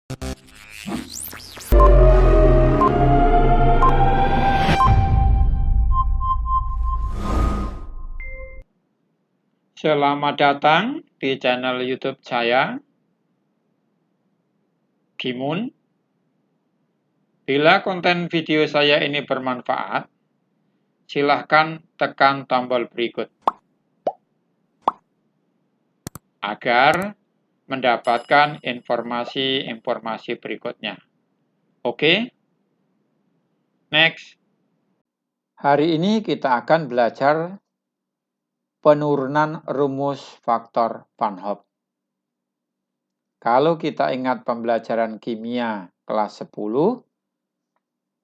Selamat datang di channel YouTube saya, Gimun. Bila konten video saya ini bermanfaat, silahkan tekan tombol berikut agar mendapatkan informasi-informasi berikutnya. Oke? Next. Hari ini kita akan belajar penurunan rumus faktor Van Hoff. Kalau kita ingat pembelajaran kimia kelas 10,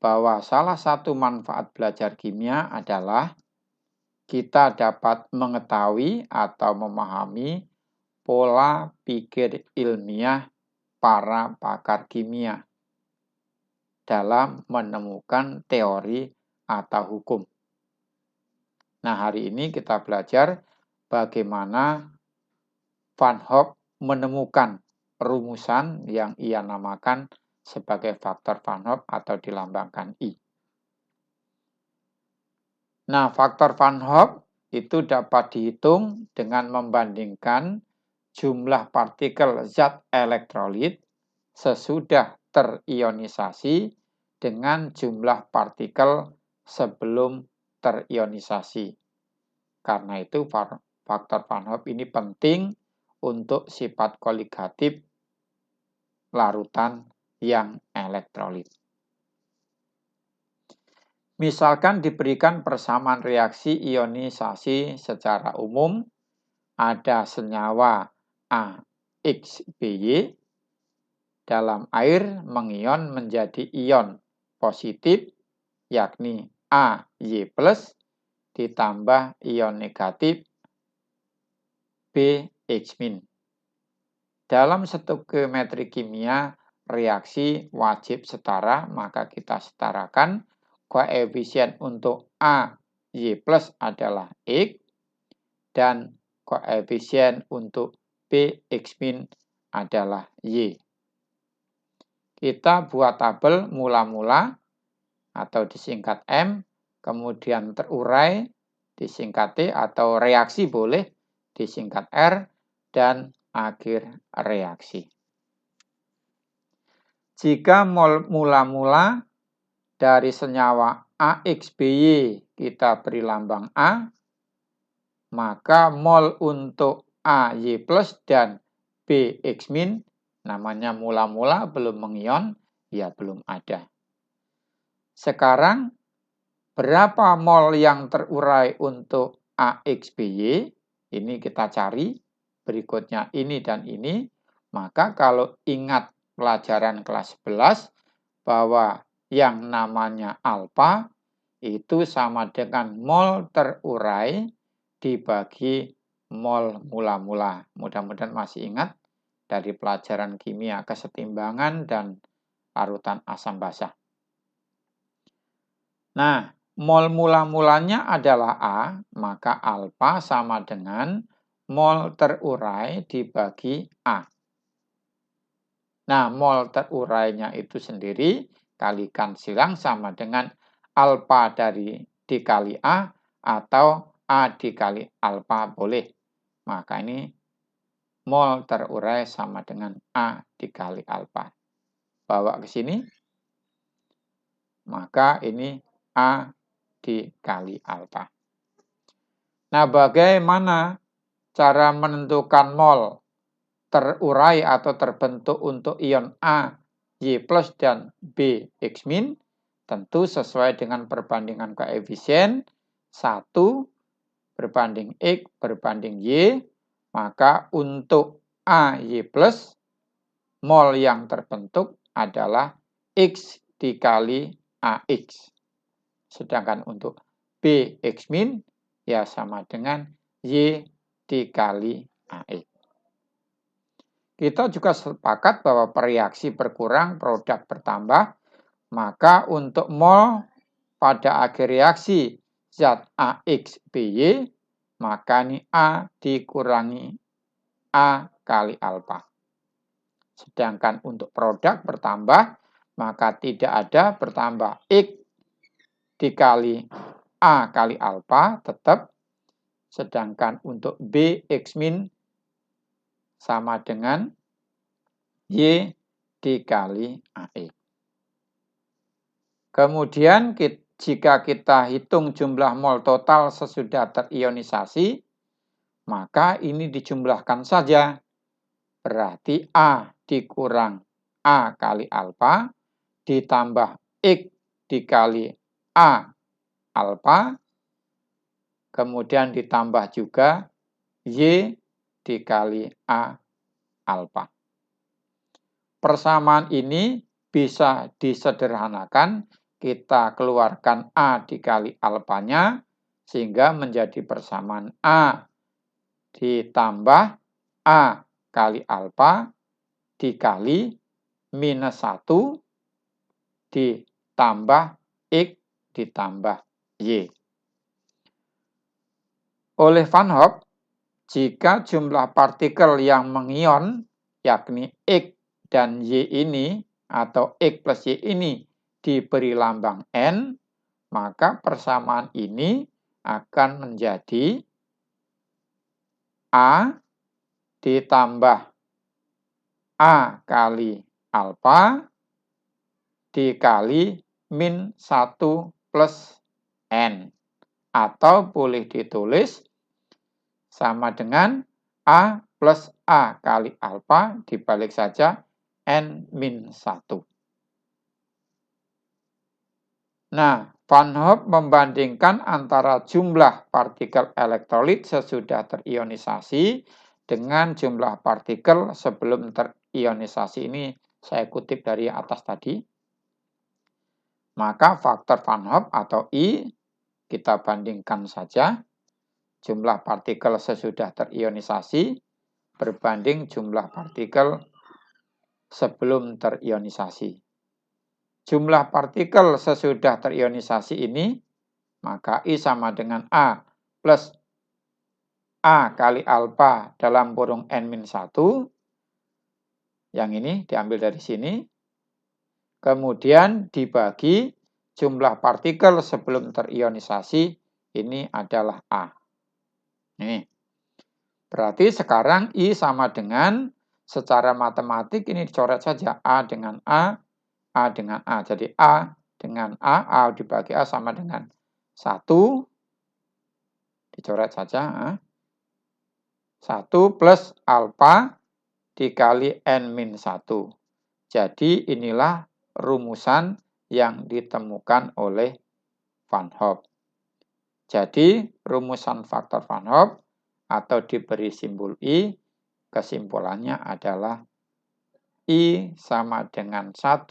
bahwa salah satu manfaat belajar kimia adalah kita dapat mengetahui atau memahami pola pikir ilmiah para pakar kimia dalam menemukan teori atau hukum. Nah, hari ini kita belajar bagaimana Van Hoff menemukan rumusan yang ia namakan sebagai faktor Van Hoff atau dilambangkan I. Nah, faktor Van Hoff itu dapat dihitung dengan membandingkan jumlah partikel zat elektrolit sesudah terionisasi dengan jumlah partikel sebelum terionisasi. Karena itu faktor Van Hoff ini penting untuk sifat koligatif larutan yang elektrolit. Misalkan diberikan persamaan reaksi ionisasi secara umum, ada senyawa AXBY dalam air mengion menjadi ion positif, yakni AY+, ditambah ion negatif BX-. Dalam stoikiometri kimia, reaksi wajib setara, maka kita setarakan koefisien untuk AY+ adalah X dan koefisien untuk BX- adalah Y. Kita buat tabel mula-mula atau disingkat M, kemudian terurai disingkat T, atau reaksi boleh disingkat R, dan akhir reaksi. Jika mol mula-mula dari senyawa AXBY kita beri lambang A, maka mol untuk AY+ dan BX- namanya mula-mula belum mengion, ya belum ada. Sekarang berapa mol yang terurai untuk AXBY? Ini kita cari, berikutnya ini dan ini. Maka kalau ingat pelajaran kelas 11 bahwa yang namanya alfa itu sama dengan mol terurai dibagi mol mula-mula. Mudah-mudahan masih ingat dari pelajaran kimia kesetimbangan dan larutan asam basa. Nah, mol mula-mulanya adalah A, maka alfa sama dengan mol terurai dibagi A. Nah, mol terurainya itu sendiri kalikan silang sama dengan alfa dari dikali A atau A dikali alfa boleh. Maka ini mol terurai sama dengan A dikali alfa. Bawa ke sini. Maka ini A dikali alfa. Nah, bagaimana cara menentukan mol terurai atau terbentuk untuk ion A, Y+ dan BX-? Tentu sesuai dengan perbandingan koefisien 1 berbanding X berbanding Y, maka untuk AY+, mol yang terbentuk adalah X dikali AX. Sedangkan untuk BX- ya sama dengan Y dikali AX. Kita juga sepakat bahwa reaksi berkurang, produk bertambah, maka untuk mol pada akhir reaksi zat AXBY, maka ini A dikurangi A kali alfa. Sedangkan untuk produk bertambah, maka tidak ada bertambah X dikali A kali alfa tetap. Sedangkan untuk B X min sama dengan Y dikali AX. Kemudian jika kita hitung jumlah mol total sesudah terionisasi, maka ini dijumlahkan saja. Berarti A dikurang A kali alfa ditambah X dikali A alfa, kemudian ditambah juga Y dikali A alfa. Persamaan ini bisa disederhanakan, kita keluarkan A dikali alfanya, sehingga menjadi persamaan A ditambah A kali alfa dikali minus 1 ditambah X ditambah Y. Oleh Van Hoff, jika jumlah partikel yang mengion, yakni X dan Y ini, atau X plus Y ini diberi lambang N, maka persamaan ini akan menjadi A ditambah A kali alfa dikali min 1 plus N. Atau boleh ditulis sama dengan A plus A kali alfa dibalik saja N min 1. Nah, Van Hoff membandingkan antara jumlah partikel elektrolit sesudah terionisasi dengan jumlah partikel sebelum terionisasi. Ini saya kutip dari atas tadi. Maka faktor Van Hoff atau I kita bandingkan saja. Jumlah partikel sesudah terionisasi berbanding jumlah partikel sebelum terionisasi. Jumlah partikel sesudah terionisasi ini, maka I sama dengan A plus A kali alfa dalam kurung N-1. Yang ini diambil dari sini. Kemudian dibagi jumlah partikel sebelum terionisasi, ini adalah A. Ini. Berarti sekarang I sama dengan, secara matematik ini dicoret saja A dengan A dengan A. Jadi A dengan A dibagi A sama dengan 1. Dicoret saja. 1 plus alfa dikali N-1. Jadi inilah rumusan yang ditemukan oleh Van Hoff. Jadi rumusan faktor Van Hoff atau diberi simbol I, kesimpulannya adalah I sama dengan 1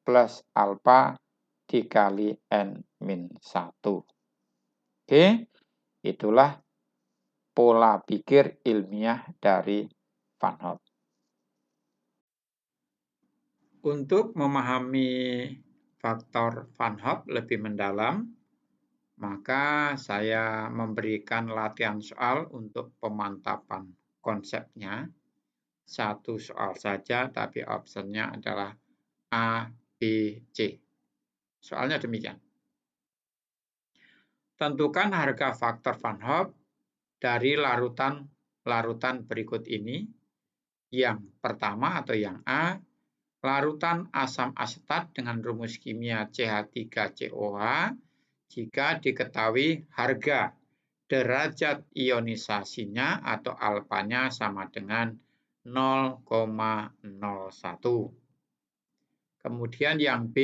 plus alfa dikali N-1. Oke, itulah pola pikir ilmiah dari Van Hoff. Untuk memahami faktor Van Hoff lebih mendalam, maka saya memberikan latihan soal untuk pemantapan konsepnya. Satu soal saja, tapi optionnya adalah A, B, C. Soalnya demikian. Tentukan harga faktor Van Hoff dari larutan berikut ini. Yang pertama atau yang A, larutan asam asetat dengan rumus kimia CH3COH jika diketahui harga derajat ionisasinya atau alfanya sama dengan 0,01. Kemudian yang B,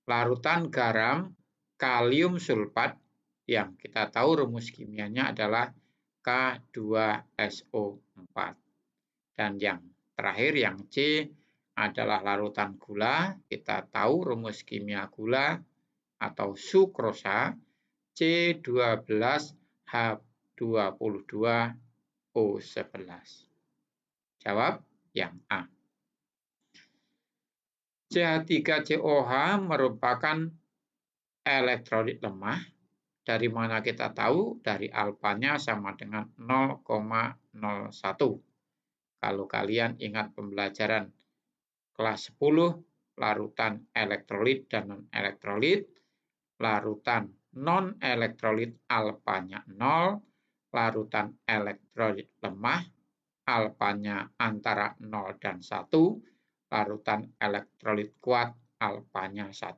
larutan garam kalium sulfat yang kita tahu rumus kimianya adalah K2SO4. Dan yang terakhir yang C adalah larutan gula. Kita tahu rumus kimia gula atau sukrosa C12H22O11. Jawab yang A. CH3COH merupakan elektrolit lemah. Dari mana kita tahu? Dari alfanya sama dengan 0,01. Kalau kalian ingat pembelajaran kelas 10, larutan elektrolit dan non-elektrolit, larutan non-elektrolit alfanya 0, larutan elektrolit lemah, alfanya antara 0 dan 1, larutan elektrolit kuat, alfanya 1.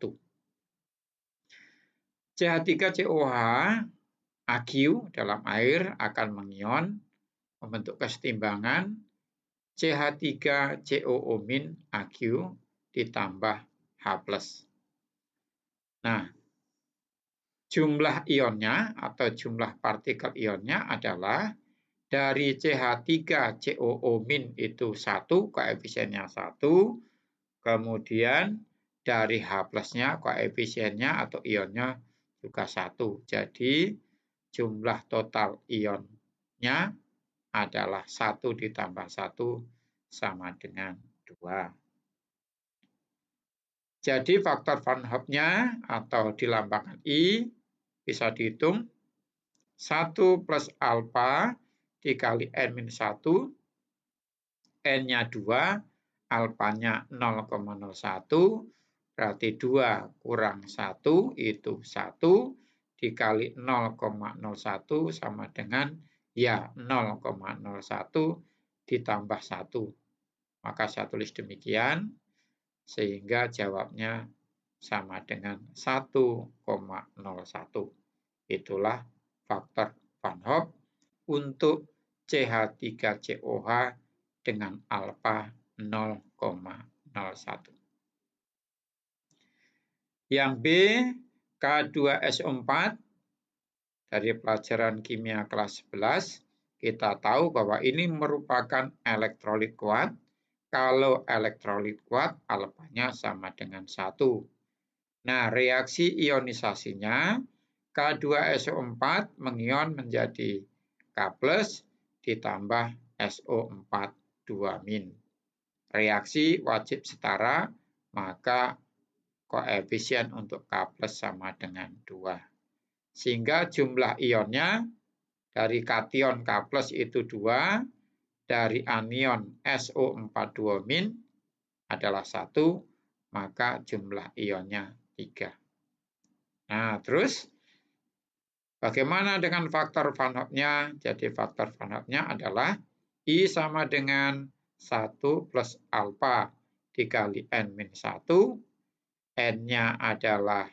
CH3COH Aq dalam air akan mengion membentuk kesetimbangan CH3COO- Aq ditambah H+. Nah, jumlah ionnya atau jumlah partikel ionnya adalah dari CH3COO- itu 1, koefisiennya 1, kemudian dari H+-nya koefisiennya atau ionnya juga 1. Jadi jumlah total ionnya adalah 1 ditambah 1 sama dengan 2. Jadi faktor Van Hoff-nya atau dilambangkan I bisa dihitung 1 plus alfa dikali N-1, N-nya 2, alfanya 0,01, berarti 2 kurang 1 itu 1, dikali 0,01 sama dengan ya 0,01 ditambah 1. Maka saya tulis demikian, sehingga jawabnya sama dengan 1,01. Itulah faktor Van Hoff untuk CH3COH dengan alfa 0,01. Yang B, K2SO4 dari pelajaran kimia kelas 11, kita tahu bahwa ini merupakan elektrolit kuat. Kalau elektrolit kuat, alfanya sama dengan 1. Nah, reaksi ionisasinya, K2SO4 mengion menjadi K+ ditambah SO4 2-. Reaksi wajib setara, maka koefisien untuk K+ sama dengan 2. Sehingga jumlah ionnya dari kation K+ itu 2, dari anion SO4 2- adalah 1, maka jumlah ionnya 3. Nah, terus bagaimana dengan faktor Van Hoff-nya? Jadi faktor Van Hoff-nya adalah I sama dengan 1 plus alfa dikali N-1, N-nya adalah,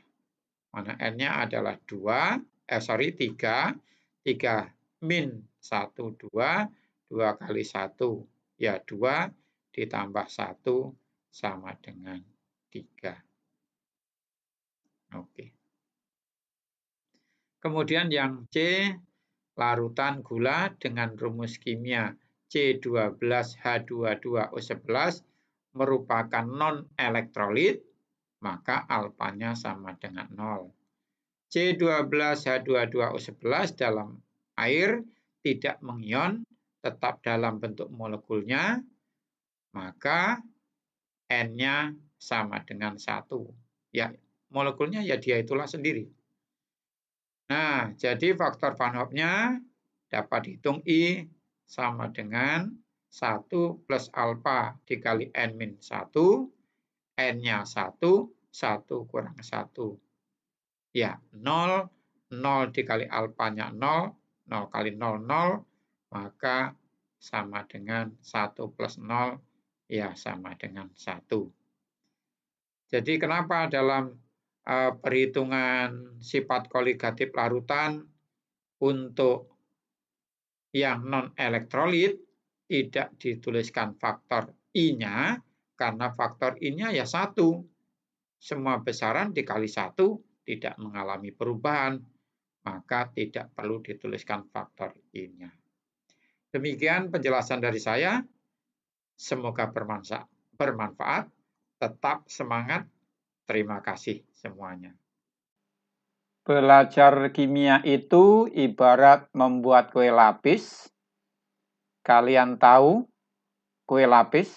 mana N-nya adalah 3, 3 min 1, 2, 2 kali 1, ya 2, ditambah 1 sama dengan 3. Oke. Kemudian yang C, larutan gula dengan rumus kimia C12H22O11 merupakan non-elektrolit, maka alfanya sama dengan 0. C12H22O11 dalam air tidak mengion, tetap dalam bentuk molekulnya, maka N-nya sama dengan 1. Ya, molekulnya ya dia itulah sendiri. Nah, jadi faktor Van Hoff-nya dapat dihitung I sama dengan 1 plus alfa dikali N-1, N-nya 1, 1 kurang 1. Ya, 0, 0 dikali alfanya 0, 0 kali 0, 0, maka sama dengan 1 plus 0, ya sama dengan 1. Jadi kenapa dalam perhitungan sifat koligatif larutan untuk yang non-elektrolit tidak dituliskan faktor I-nya, karena faktor I-nya ya 1. Semua besaran dikali 1 tidak mengalami perubahan, maka tidak perlu dituliskan faktor I-nya. Demikian penjelasan dari saya. Semoga bermanfaat. Tetap semangat. Terima kasih semuanya. Belajar kimia itu ibarat membuat kue lapis. Kalian tahu kue lapis?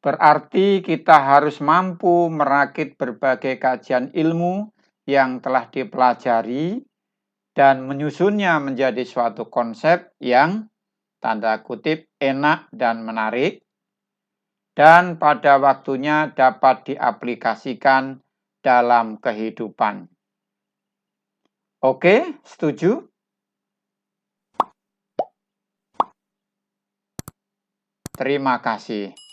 Berarti kita harus mampu merakit berbagai kajian ilmu yang telah dipelajari dan menyusunnya menjadi suatu konsep yang tanda kutip enak dan menarik, dan pada waktunya dapat diaplikasikan dalam kehidupan. Oke, setuju? Terima kasih.